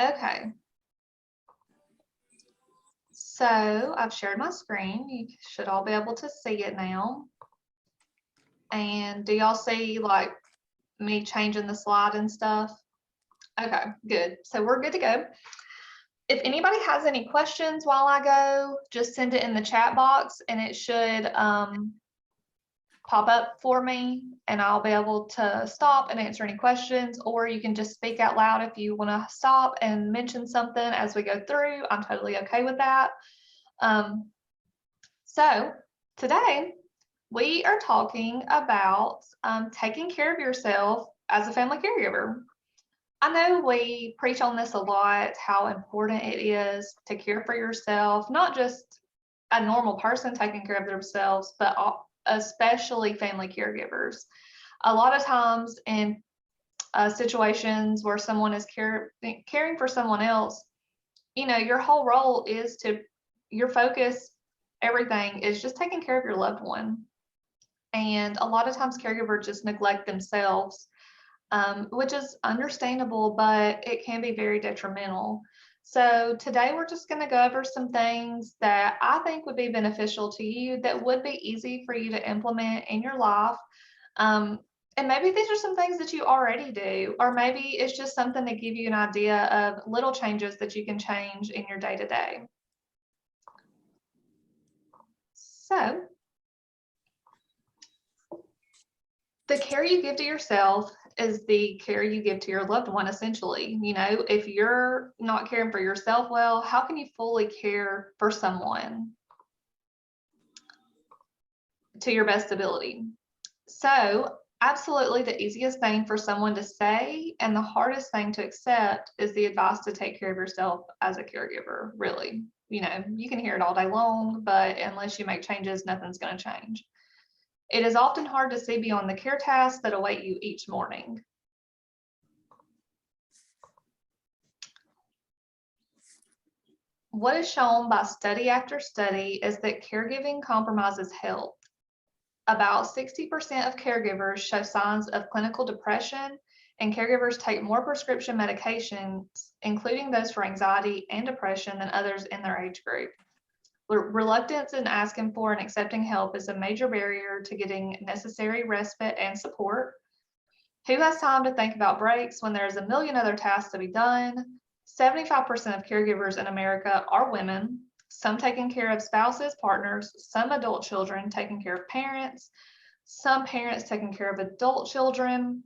Okay. So I've shared my screen. You should all be able to see it now. And do y'all see like me changing the slide and stuff? Okay, good. So we're good to go. If anybody has any questions while I go, just send it in the chat box and it should pop up for me and I'll be able to stop and answer any questions, or you can just speak out loud if you want to stop and mention something as we go through. I'm totally okay with that. So today we are talking about taking care of yourself as a family caregiver. I know we preach on this a lot, how important it is to care for yourself, not just a normal person taking care of themselves, but especially family caregivers. A lot of times in situations where someone is caring for someone else, your whole role is your focus, everything is just taking care of your loved one. And a lot of times caregivers just neglect themselves, which is understandable, but it can be very detrimental. So today we're just going to go over some things that I think would be beneficial to you, that would be easy for you to implement in your life. And maybe these are some things that you already do, or maybe it's just something to give you an idea of little changes that you can change in your day-to-day. So the care you give to yourself is the care you give to your loved one, essentially. If you're not caring for yourself well, how can you fully care for someone to your best ability? So absolutely the easiest thing for someone to say and the hardest thing to accept is the advice to take care of yourself as a caregiver, really. You can hear it all day long, but unless you make changes, nothing's going to change. It is often hard to see beyond the care tasks that await you each morning. What is shown by study after study is that caregiving compromises health. About 60% of caregivers show signs of clinical depression, and caregivers take more prescription medications, including those for anxiety and depression, than others in their age group. Reluctance in asking for and accepting help is a major barrier to getting necessary respite and support. Who has time to think about breaks when there's a million other tasks to be done? 75% of caregivers in America are women, some taking care of spouses, partners, some adult children taking care of parents, some parents taking care of adult children.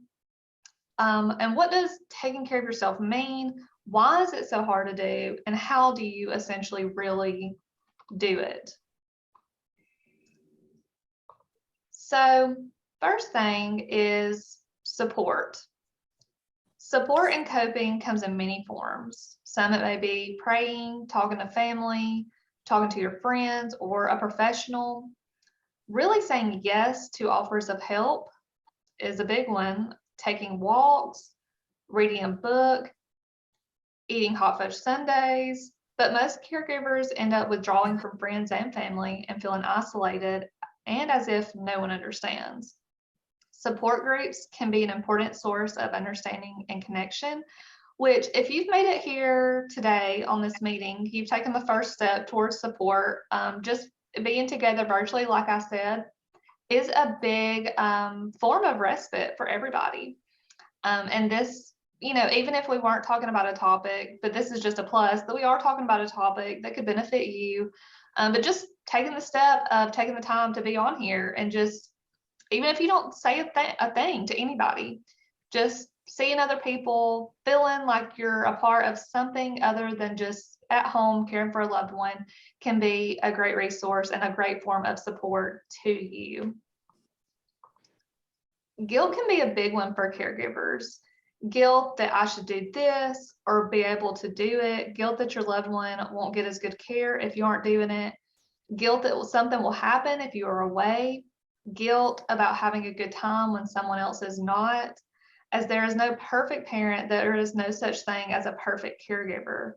And what does taking care of yourself mean? Why is it so hard to do? And how do you essentially really do it? So first thing is support. Support and coping comes in many forms. Some it may be praying, talking to family, talking to your friends, or a professional. Really saying yes to offers of help is a big one. Taking walks, reading a book, eating hot fudge sundaes. But most caregivers end up withdrawing from friends and family and feeling isolated and as if no one understands. Support groups can be an important source of understanding and connection, which if you've made it here today on this meeting, you've taken the first step towards support. Just being together virtually, like I said, is a big form of respite for everybody. And this, even if we weren't talking about a topic, but this is just a plus, that we are talking about a topic that could benefit you. But just taking the step of taking the time to be on here, and just, even if you don't say a thing to anybody, just seeing other people, feeling like you're a part of something other than just at home caring for a loved one, can be a great resource and a great form of support to you. Guilt can be a big one for caregivers. Guilt that I should do this or be able to do it. Guilt that your loved one won't get as good care if you aren't doing it. Guilt that something will happen if you are away. Guilt about having a good time when someone else is not. As there is no perfect parent, there is no such thing as a perfect caregiver.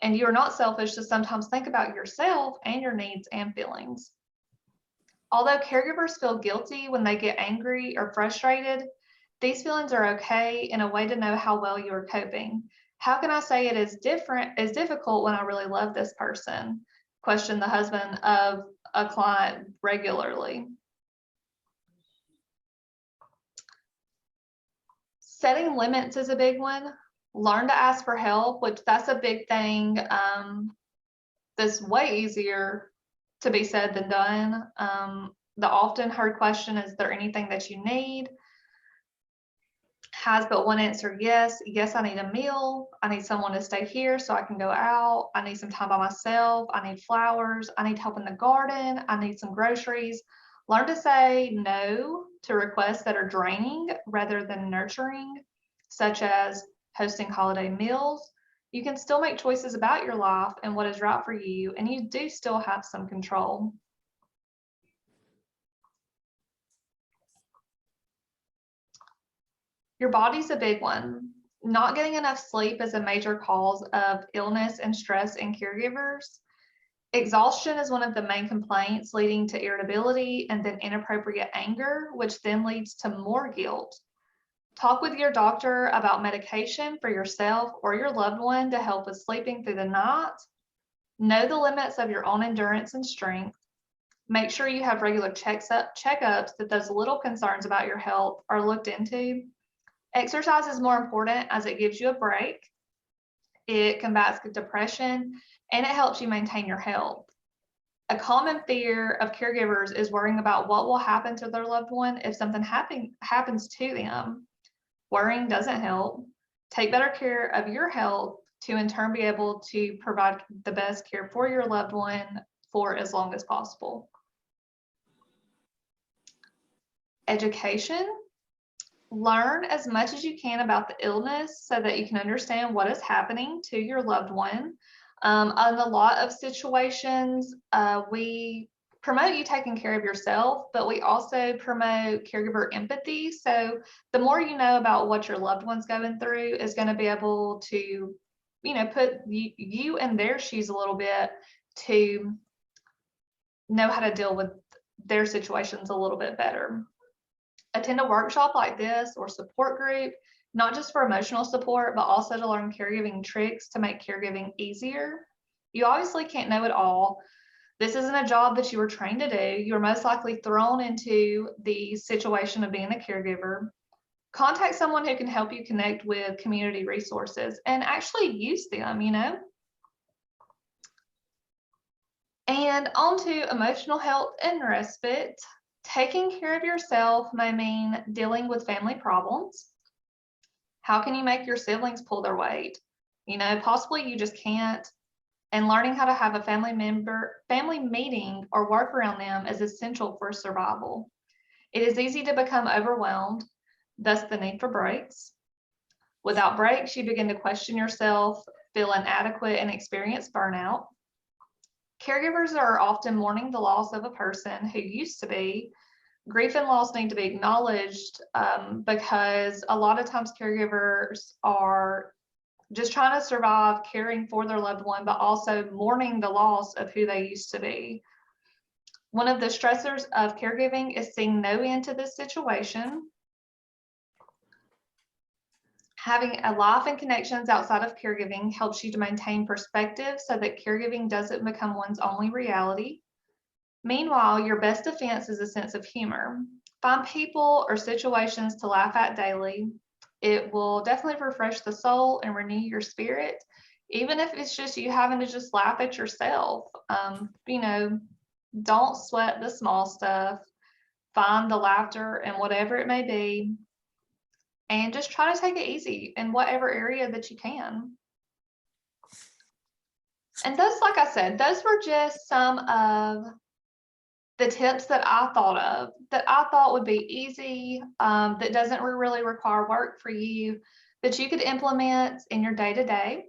And you are not selfish to sometimes think about yourself and your needs and feelings. Although caregivers feel guilty when they get angry or frustrated, these feelings are okay and a way to know how well you are coping. How can I say it is difficult when I really love this person? Question the husband of a client regularly. Setting limits is a big one. Learn to ask for help, which that's a big thing. That's way easier to be said than done. The often heard question, is there anything that you need? Has but one answer, yes. Yes, I need a meal. I need someone to stay here so I can go out. I need some time by myself. I need flowers. I need help in the garden. I need some groceries. Learn to say no to requests that are draining rather than nurturing, such as hosting holiday meals. You can still make choices about your life and what is right for you, and you do still have some control. Your body's a big one. Not getting enough sleep is a major cause of illness and stress in caregivers. Exhaustion is one of the main complaints, leading to irritability and then inappropriate anger, which then leads to more guilt. Talk with your doctor about medication for yourself or your loved one to help with sleeping through the night. Know the limits of your own endurance and strength. Make sure you have regular checkups, that those little concerns about your health are looked into. Exercise is more important as it gives you a break. It combats depression and it helps you maintain your health. A common fear of caregivers is worrying about what will happen to their loved one if something happens to them. Worrying doesn't help. Take better care of your health to in turn be able to provide the best care for your loved one for as long as possible. Education. Learn as much as you can about the illness so that you can understand what is happening to your loved one. In a lot of situations, we promote you taking care of yourself, but we also promote caregiver empathy. So the more you know about what your loved one's going through is going to be able to, put you in their shoes a little bit to know how to deal with their situations a little bit better. Attend a workshop like this or support group, not just for emotional support, but also to learn caregiving tricks to make caregiving easier. You obviously can't know it all. This isn't a job that you were trained to do. You were most likely thrown into the situation of being a caregiver. Contact someone who can help you connect with community resources and actually use them, And on to emotional health and respite. Taking care of yourself may mean dealing with family problems. How can you make your siblings pull their weight? Possibly you just can't. And learning how to have a family meeting or work around them is essential for survival. It is easy to become overwhelmed, thus the need for breaks. Without breaks, you begin to question yourself, feel inadequate, and experience burnout. Caregivers are often mourning the loss of a person who used to be. Grief and loss need to be acknowledged because a lot of times caregivers are just trying to survive caring for their loved one, but also mourning the loss of who they used to be. One of the stressors of caregiving is seeing no end to this situation. Having a life and connections outside of caregiving helps you to maintain perspective so that caregiving doesn't become one's only reality. Meanwhile, your best defense is a sense of humor. Find people or situations to laugh at daily. It will definitely refresh the soul and renew your spirit, even if it's just you having to just laugh at yourself. Don't sweat the small stuff. Find the laughter and whatever it may be, and just try to take it easy in whatever area that you can. And those, like I said, those were just some of the tips that I thought would be easy, that doesn't really require work for you, that you could implement in your day-to-day.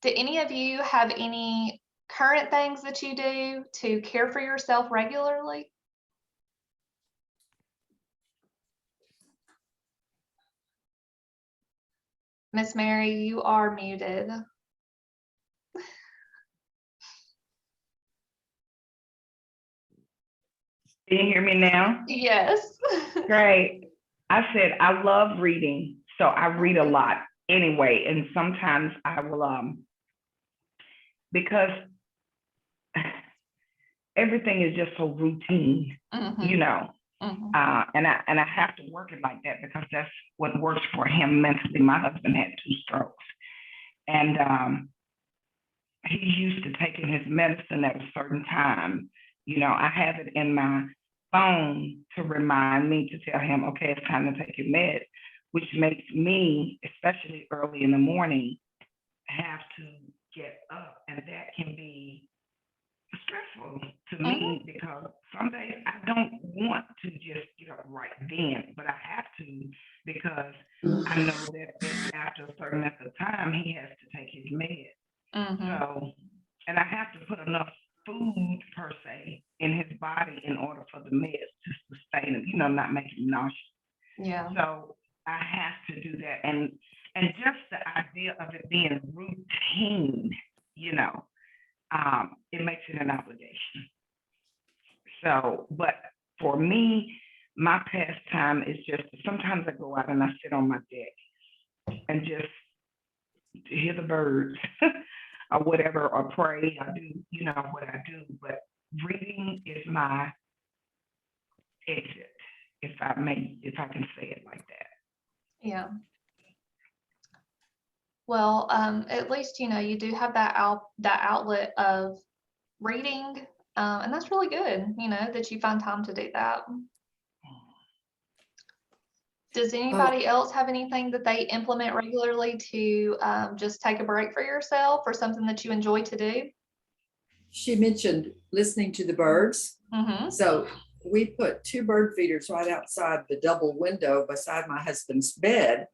Do any of you have any current things that you do to care for yourself regularly? Miss Mary, you are muted. Can you hear me now? Yes. Great. I said I love reading, so I read a lot. anyway, and sometimes I will because everything is just so routine, you know. And I have to work it like that because that's what works for him mentally. My husband had 2 strokes, and he's used to taking his medicine at a certain time. You know, I have it in my phone to remind me to tell him, okay, it's time to take your meds, which makes me, especially early in the morning, have to get up, and that can be stressful to me because some days I don't want to just get up right then, but I have to because I know that after a certain amount of time he has to take his meds. So, and I have to put enough food per se in his body in order for the meds to sustain him, you know, not make him nauseous. Yeah. So I have to do that, and just the idea of it being routine, you know. It makes it an obligation. So, but for me, my pastime is just sometimes I go out and I sit on my deck and just hear the birds or whatever, or pray. I do, you know, what I do, but reading is my exit, if I can say it like that. Yeah. Well, at least, you know, you do have that outlet of reading, and that's really good, you know, that you find time to do that. Does anybody else have anything that they implement regularly to just take a break for yourself or something that you enjoy to do? She mentioned listening to the birds. So we put 2 bird feeders right outside the double window beside my husband's bed.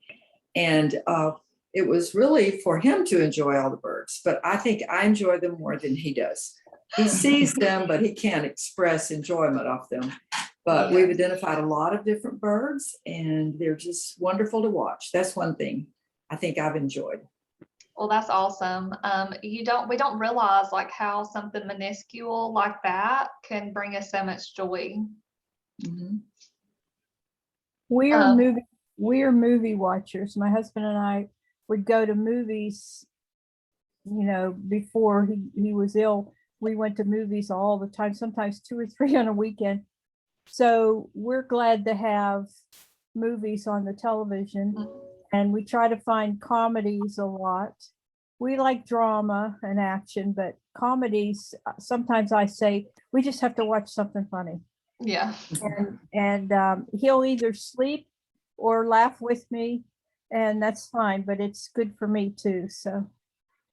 And it was really for him to enjoy all the birds, but I think I enjoy them more than he does. He sees them, but he can't express enjoyment of them. But we've identified a lot of different birds and they're just wonderful to watch. That's one thing I think I've enjoyed. Well, that's awesome. We don't realize like how something minuscule like that can bring us so much joy. We are movie watchers. My husband and I would go to movies, you know, before he was ill. We went to movies all the time, sometimes 2 or 3 on a weekend. So we're glad to have movies on the television, and we try to find comedies a lot. We like drama and action, but comedies, sometimes I say, we just have to watch something funny. Yeah. And he'll either sleep or laugh with me, and that's fine, but it's good for me too. So,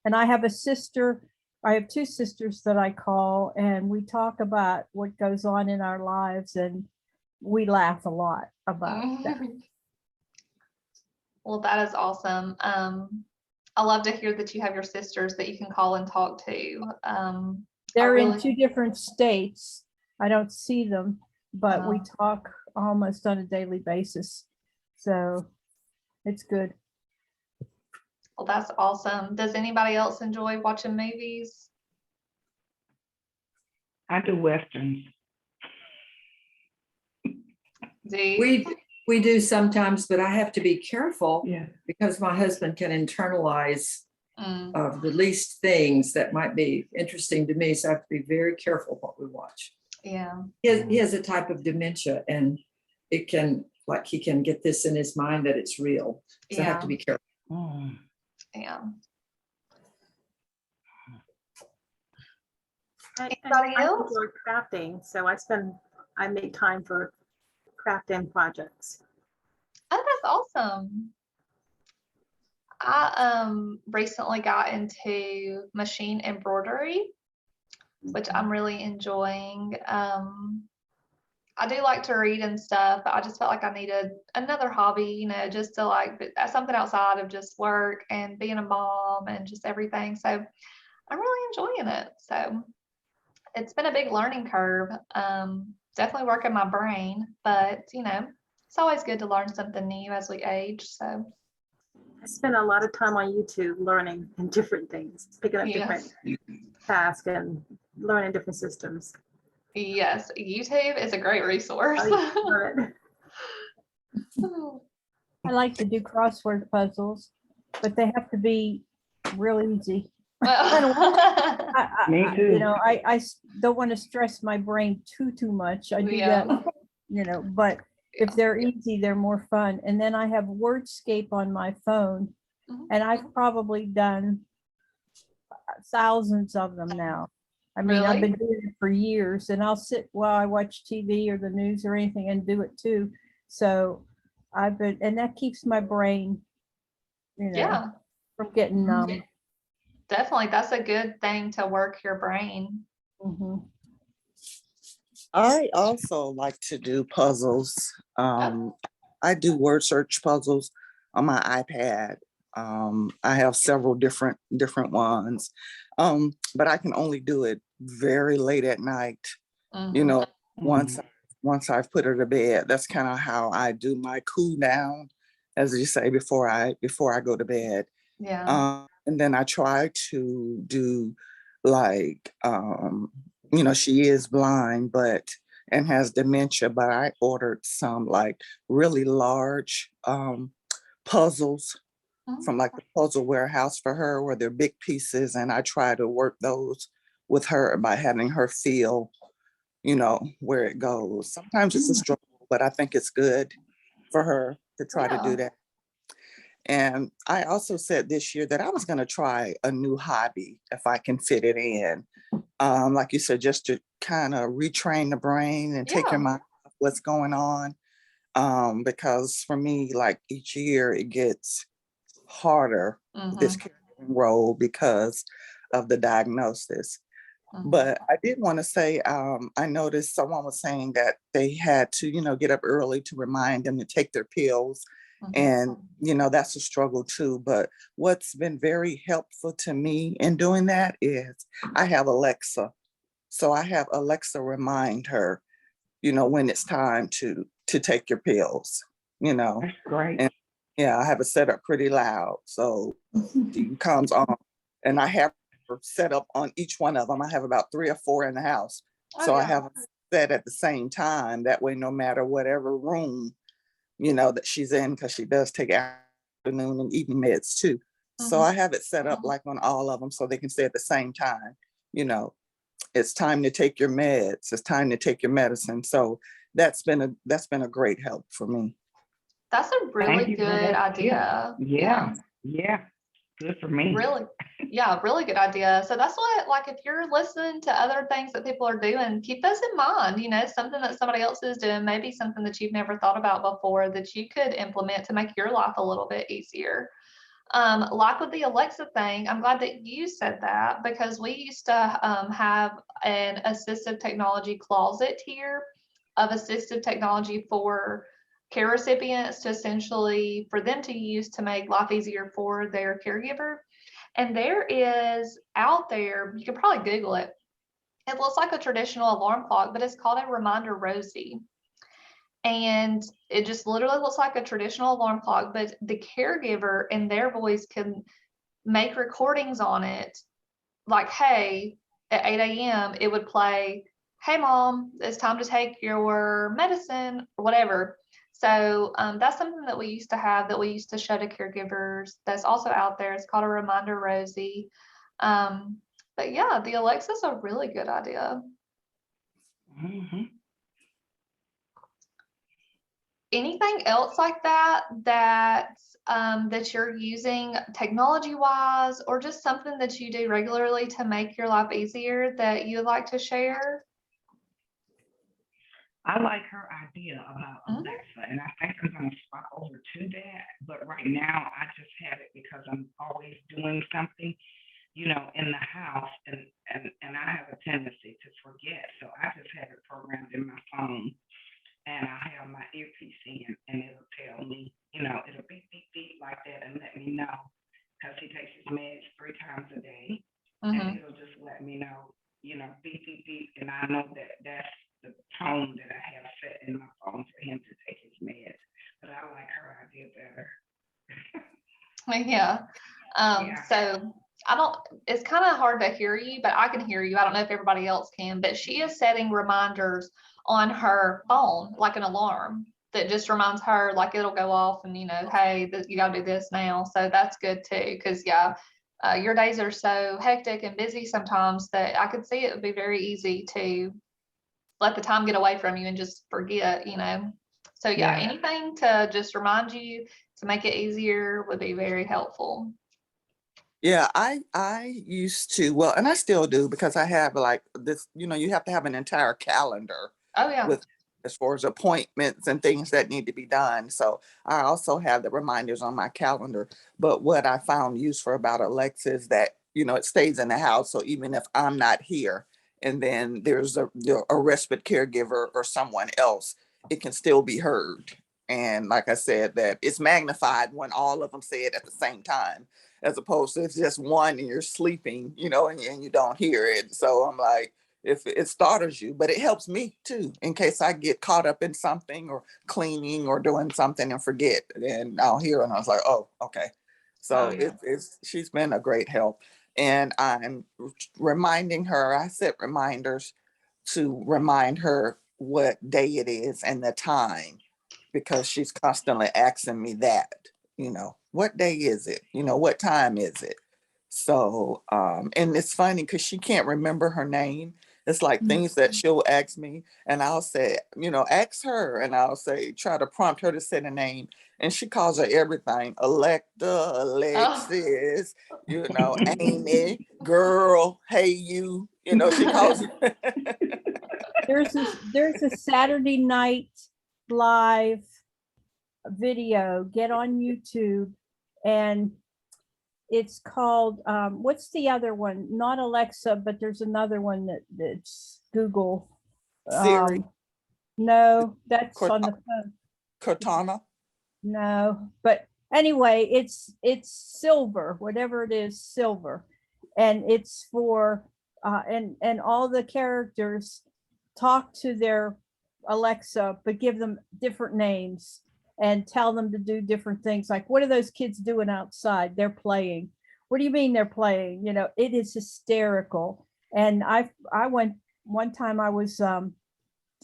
and I have 2 sisters that I call, and we talk about what goes on in our lives, and we laugh a lot about that. Well, that is awesome. I love to hear that you have your sisters that you can call and talk to. They're in 2 different states. I don't see them, but we talk almost on a daily basis. So it's good. Well, that's awesome. Does anybody else enjoy watching movies? I do Westerns. We do sometimes, but I have to be careful because my husband can internalize the least things that might be interesting to me. So I have to be very careful what we watch. Yeah. He has a type of dementia, and it can, like, he can get this in his mind that it's real. So I have to be careful. Yeah. Anybody else? I enjoy crafting, so I make time for crafting projects. Oh, that's awesome. I recently got into machine embroidery, which I'm really enjoying. I do like to read and stuff, but I just felt like I needed another hobby, you know, just to like something outside of just work and being a mom and just everything. So I'm really enjoying it. So it's been a big learning curve. Definitely working my brain, but you know, it's always good to learn something new as we age. So I spend a lot of time on YouTube learning and different things, picking up different tasks and learning different systems. Yes, YouTube is a great resource. I like to do crossword puzzles. but they have to be real easy. Well, Me too. You know, I don't want to stress my brain too much. I do Yeah. that, you know, but if they're easy, they're more fun. And then I have Wordscape on my phone, Mhm. and I've probably done thousands of them now. I mean, I've Really? been doing it for years, and I'll sit while I watch TV or the news or anything and do it too. So I've been, and that keeps my brain, you know, Yeah, from getting numb. definitely. That's a good thing to work your brain. Mhm. I also like to do puzzles. I do word search puzzles on my iPad. I have several different ones, but I can only do it very late at night. You Mhm. know, once I've put her to bed, that's kind of how I do my cool down, as you say, before I go to bed. Yeah. And then I try to do like, she is blind, but and has dementia, but I ordered some like really large puzzles from Mhm. like the puzzle warehouse for her, where they're big pieces, and I try to work those with her by having her feel, where it goes. Sometimes it's a struggle, but I think it's good for her to try to do Yeah. that. And I also said this year that I was going to try a new hobby if I can fit it in. Like you said, just to kind of retrain the brain and take your Yeah. mind off what's going on. Because for me, like each year, it gets harder, this Mhm. caregiving role, because of the diagnosis. Mhm. But I did want to say, I noticed someone was saying that they had to, get up early to remind them to take their pills. Mhm. And, that's a struggle too. But what's been very helpful to me in doing that is I have Alexa. So I have Alexa remind her, when it's time to take your pills, That's great. and yeah, I have it set up pretty loud. So she comes on, and I have her set up on each one of them. I have about 3 or 4 in the house. Oh, So I yeah. have it set at the same time. That way, no matter whatever room, that she's in, because she does take afternoon and evening meds too. So Mhm. I have it set up like on all of them so they can say at the same time, it's time to take your meds. It's time to take your medicine. So that's been a great help for me. That's a Thank really you for good that. idea. Yeah. Good for me. Really, yeah, really good idea. So that's what, like, if you're listening to other things that people are doing, keep those in mind. Something that somebody else is doing, maybe something that you've never thought about before that you could implement to make your life a little bit easier. Like with the Alexa thing, I'm glad that you said that, because we used to have an assistive technology closet here of assistive technology for care recipients, to essentially for them to use to make life easier for their caregiver. And there is out there, you can probably Google it. It looks like a traditional alarm clock, but it's called a Reminder Rosie. And it just literally looks like a traditional alarm clock, but the caregiver in their voice can make recordings on it. Like, hey, at 8 a.m., it would play, hey, mom, it's time to take your medicine or whatever. So that's something that we used to have, that we used to show to caregivers. That's also out there. It's called a Reminder Rosie. But yeah, the Alexa's a really good idea. Mhm. Anything else like that you're using technology wise, or just something that you do regularly to make your life easier that you'd like to share? I like her idea about Mhm. Alexa, and I think I'm going to swap over to that. But right now, I just have it because I'm always doing something, in the house, and I have a tendency to forget. So I just have it programmed in my phone, and I have my earpiece in, and it'll tell me, it'll beep, beep, beep like that, and let me know, because he takes his meds 3 times a day, and Mhm. it'll just let me know, beep, beep, beep, and I know that that's the tone that I have set in my phone for him to take his meds. But I like her idea better. Yeah. Yeah. So it's kind of hard to hear you, but I can hear you. I don't know if everybody else can, but she is setting reminders on her phone, like an alarm that just reminds her, like it'll go off and, you know, hey, you gotta do this now. So that's good too. Cause yeah, your days are so hectic and busy sometimes that I could see it would be very easy to let the time get away from you and just forget, you know. So yeah, anything to just remind you to make it easier would be very helpful. Yeah, I used to, well, and I still do, because I have like this, you know, you have to have an entire calendar Oh yeah. with, as far as appointments and things that need to be done. So I also have the reminders on my calendar. But what I found useful about Alexa is that, you know, it stays in the house. So even if I'm not here, and then there's a respite caregiver or someone else, it can still be heard. And like I said, that it's magnified when all of them say it at the same time, as opposed to it's just one and you're sleeping, you know, and you don't hear it. So I'm like, if it startles you, but it helps me too, in case I get caught up in something or cleaning or doing something and forget, and I'll hear it and I was like, oh, okay. So it's she's been a great help. And I'm reminding her, I set reminders to remind her what day it is and the time, because she's constantly asking me that, you know, what day is it? You know, what time is it? So, and it's funny because she can't remember her name. It's like things that she'll ask me, and I'll say, you know, ask her, and I'll say, try to prompt her to say the name, and she calls her everything: Electa, Alexis, you know, Amy, girl, hey you, you know, she calls her. There's a Saturday Night Live video. Get on YouTube, and it's called what's the other one? Not Alexa, but there's another one that's Google. Siri. No, that's on the phone. Cortana. No, but anyway, it's Silver, whatever it is, Silver, and it's for and all the characters talk to their Alexa, but give them different names and tell them to do different things. Like, what are those kids doing outside? They're playing. What do you mean they're playing? You know, it is hysterical. And I went one time, I was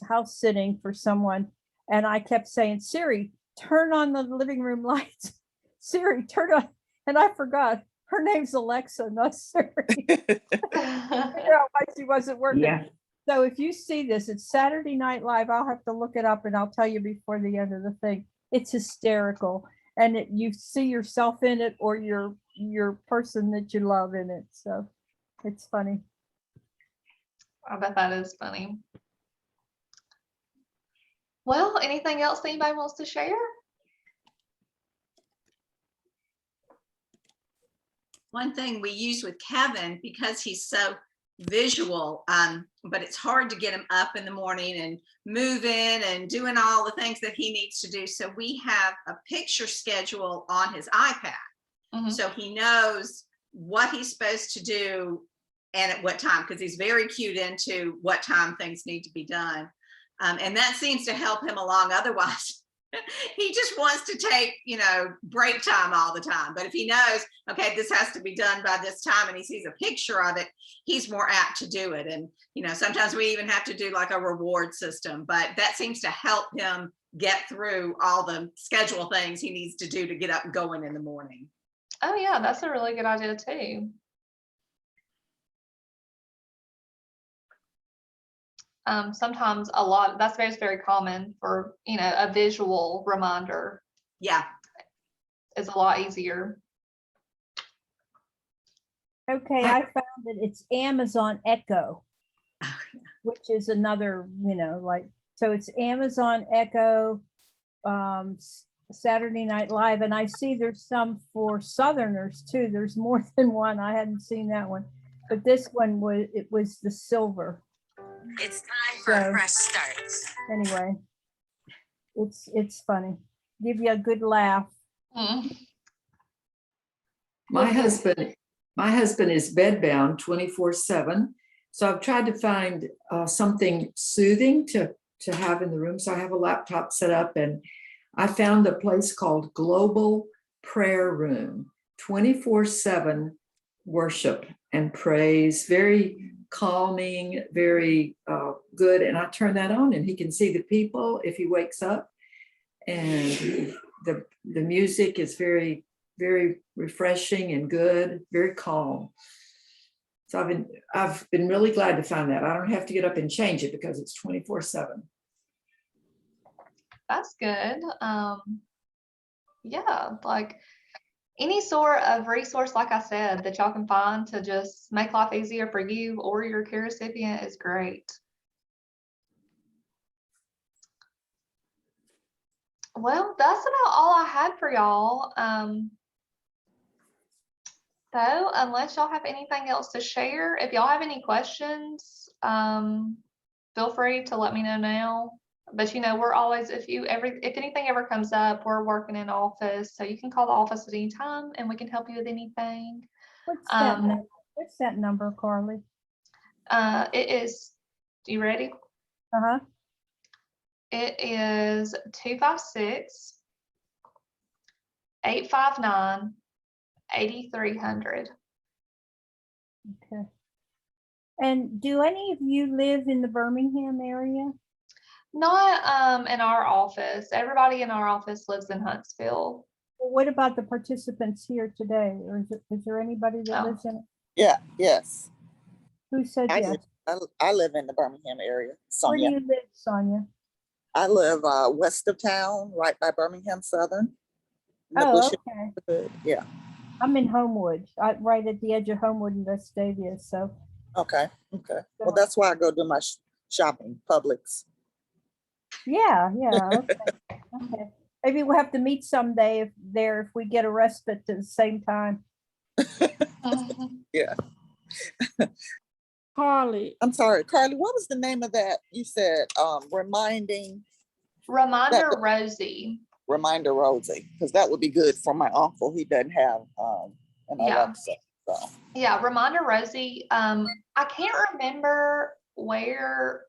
house sitting for someone, and I kept saying, Siri, turn on the living room lights. Siri, turn on. And I forgot her name's Alexa, not Siri. Figure out why she wasn't working. Yeah. So if you see this, it's Saturday Night Live. I'll have to look it up and I'll tell you before the end of the thing. It's hysterical. And you see yourself in it, or your person that you love in it. So it's funny. I bet that is funny. Well, anything else anybody wants to share? One thing we use with Kevin, because he's so visual, but it's hard to get him up in the morning and moving and doing all the things that he needs to do. So we have a picture schedule on his iPad. So he knows what he's supposed to do and at what time, because he's very cued into what time things need to be done. And that seems to help him along. Otherwise, he just wants to take, you know, break time all the time. But if he knows, okay, this has to be done by this time, and he sees a picture of it, he's more apt to do it. And, you know, sometimes we even have to do like a reward system, but that seems to help him get through all the schedule things he needs to do to get up and going in the morning. Oh yeah, that's a really good idea too. Sometimes that's very common for, you know, a visual reminder. Yeah. Is a lot easier. Okay, I found it. It's Amazon Echo, which is another, you know, like, so it's Amazon Echo, Saturday Night Live, and I see there's some for Southerners too. There's more than one. I hadn't seen that one, but this one was the Silver. It's time for a fresh start. Anyway, it's funny. Give you a good laugh. My husband is bedbound 24/7. So I've tried to find something soothing to have in the room. So I have a laptop set up, and I found a place called Global Prayer Room, 24/7 worship and praise, very calming, very good. And I turn that on, and he can see the people if he wakes up. and the music is very, very refreshing and good, very calm. So I've been really glad to find that. I don't have to get up and change it because it's 24/7. That's good. Yeah, like any sort of resource, like I said, that y'all can find to just make life easier for you or your care recipient is great. Well, that's about all I had for y'all. So unless y'all have anything else to share, if y'all have any questions, feel free to let me know now. But we're always, if anything ever comes up, we're working in office, so you can call the office at any time and we can help you with anything. What's that number, Carly? It is, you ready? Uh-huh. It is 256-859-8300. Okay. And do any of you live in the Birmingham area? Not in our office. Everybody in our office lives in Huntsville. Well, what about the participants here today? Or is there anybody that lives in it? Yeah, yes. Who said yes? I live in the Birmingham area. Where do Sonia. you live, Sonia? I live west of town, right by Birmingham Southern. Oh, okay. Yeah. I'm in Homewood, right at the edge of Homewood and Vestavia. So. Okay. Well, that's why I go do my shopping, Publix. Yeah. Okay. Maybe we'll have to meet someday if we get a respite at the same time. Yeah. Carly. I'm sorry, Carly, what was the name of that? You said Reminder Rosie. Reminder Rosie, because that would be good for my uncle. He doesn't have an Alexa. So. Yeah, Reminder Rosie. I can't remember where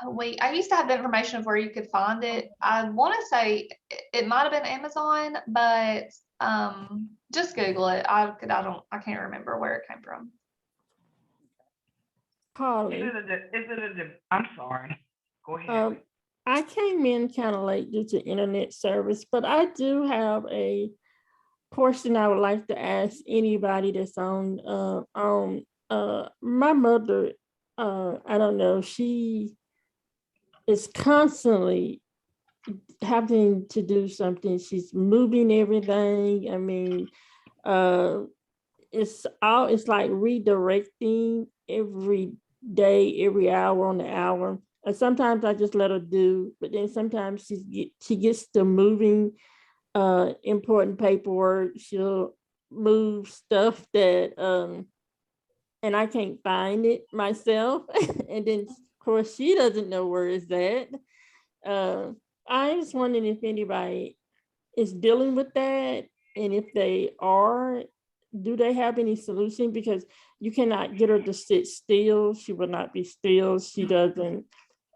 I used to have the information of where you could find it. I want to say it might have been Amazon, but just Google it. I can't remember where it came from. Carly. I'm sorry. Go ahead. I came in kind of late due to internet service, but I do have a question I would like to ask anybody that's on. My mother, I don't know, she is constantly having to do something. She's moving everything. I mean, it's like redirecting every day, every hour on the hour. And sometimes I just let her do, but then sometimes she gets to moving important paperwork. She'll move stuff that and I can't find it myself. And then of course she doesn't know where it's at. I was wondering if anybody is dealing with that, and if they are, do they have any solution? Because you cannot get her to sit still. She will not be still. She doesn't.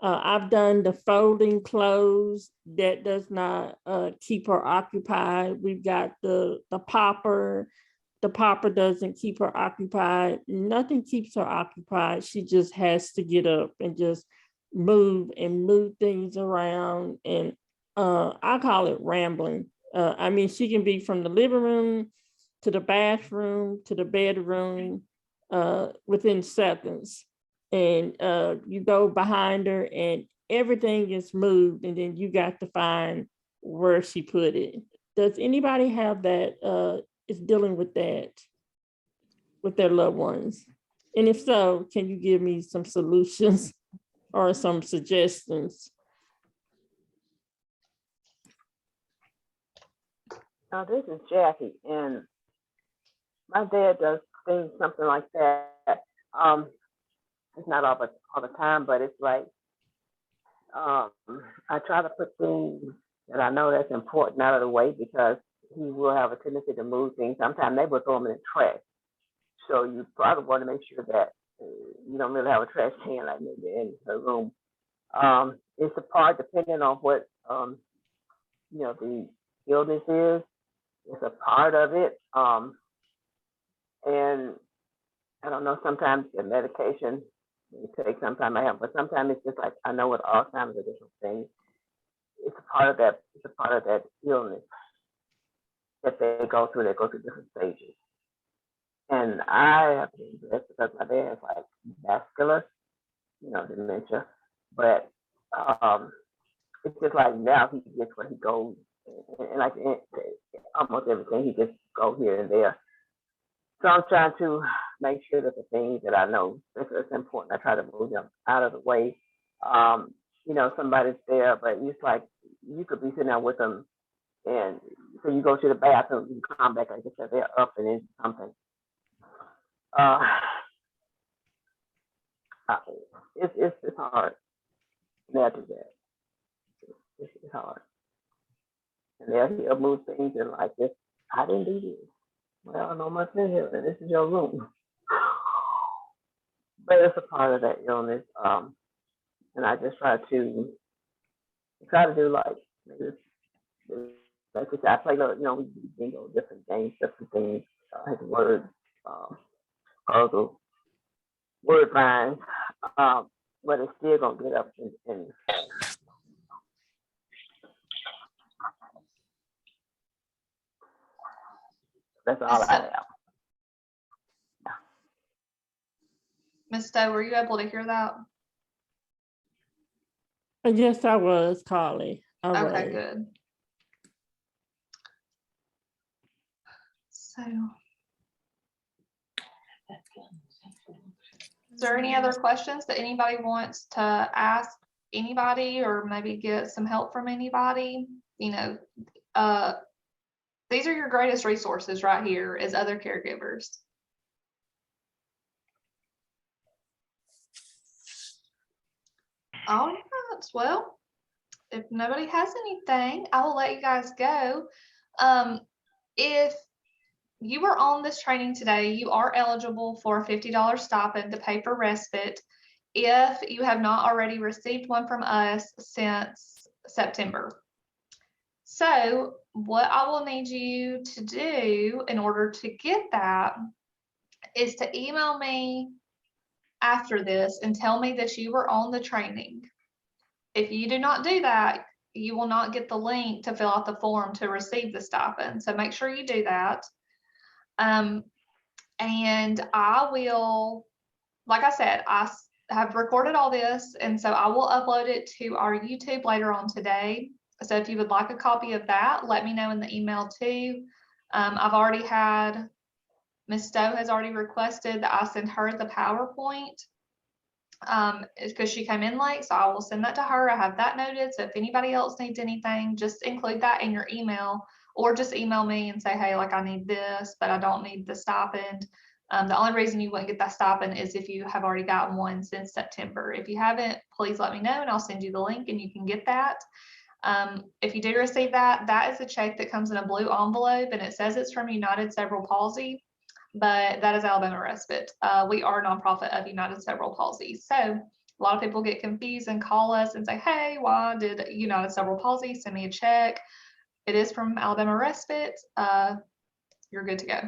I've done the folding clothes. That does not keep her occupied. We've got the popper. The popper doesn't keep her occupied. Nothing keeps her occupied. She just has to get up and just move things around. And I call it rambling. I mean, she can be from the living room to the bathroom to the bedroom within seconds. And you go behind her and everything is moved, and then you got to find where she put it. Does anybody have that is dealing with that with their loved ones? And if so, can you give me some solutions or some suggestions? Now, this is Jackie, and my dad does something like that. It's not all the time, but it's like I try to put things that I know that's important out of the way, because he will have a tendency to move things. Sometimes they will throw them in the trash. So you probably want to make sure that you don't really have a trash can like maybe in the room. It's a part depending on what the illness is. It's a part of it. And I don't know, sometimes the medication you take, sometimes I have, but sometimes it's just like, I know with Alzheimer's or different things, it's a part of that. It's a part of that illness that they go through. They go through different stages. And I have been blessed because my dad is like vascular, dementia. But it's just like now he gets where he goes, and like almost everything he just go here and there. So I'm trying to make sure that the things that I know that's important, I try to move them out of the way. Somebody's there, but it's like you could be sitting there with them, and so you go to the bathroom, you come back, like I said, they're up and into something. It's hard. Now to that, it's hard. And they'll move things and like this. I didn't do this. Well, no one's in here, and this is your room. But it's a part of that illness. And I just try to do like I play, we bingo, different games, different things, words, puzzles, word lines, but it's still gonna get up and that's all I have. Ms. Stowe, were you able to hear that? Yes, I was, Carly. Okay, good. So, is there any other questions that anybody wants to ask anybody, or maybe get some help from anybody? These are your greatest resources right here as other caregivers. All right, well, if nobody has anything, I will let you guys go. If you were on this training today, you are eligible for a $50 stipend to pay for Respite if you have not already received one from us since September. So what I will need you to do in order to get that is to email me after this and tell me that you were on the training. If you do not do that, you will not get the link to fill out the form to receive the stipend. So make sure you do that. And I will, like I said, I have recorded all this, and so I will upload it to our YouTube later on today. So if you would like a copy of that, let me know in the email too. I've already had, Ms. Stowe has already requested that I send her the PowerPoint because she came in late, so I will send that to her. I have that noted. So if anybody else needs anything, just include that in your email, or just email me and say, hey, like I need this, but I don't need the stipend. The only reason you wouldn't get that stipend is if you have already gotten one since September. If you haven't, please let me know and I'll send you the link and you can get that. If you do receive that, that is a check that comes in a blue envelope and it says it's from United Cerebral Palsy, but that is Alabama Respite. We are a nonprofit of United Cerebral Palsy. So a lot of people get confused and call us and say, hey, why did United Cerebral Palsy send me a check? It is from Alabama Respite. You're good to go.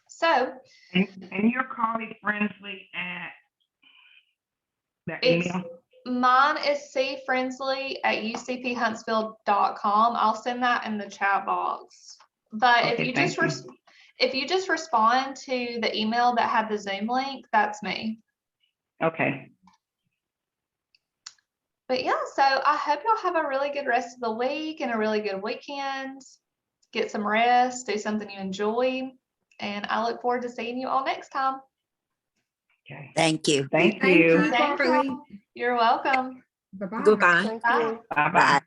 So. And you're Carley Frensley at that email? Mine is cfrensley@ucphuntsville.com. I'll send that in the chat box. But okay, if you just respond to the email that had the Zoom link, that's me. Okay. But yeah, so I hope y'all have a really good rest of the week and a really good weekend. Get some rest, do something you enjoy, and I look forward to seeing you all next time. Okay. Thank you. Thank you. You're welcome. Bye-bye. Goodbye. Bye. Bye-bye.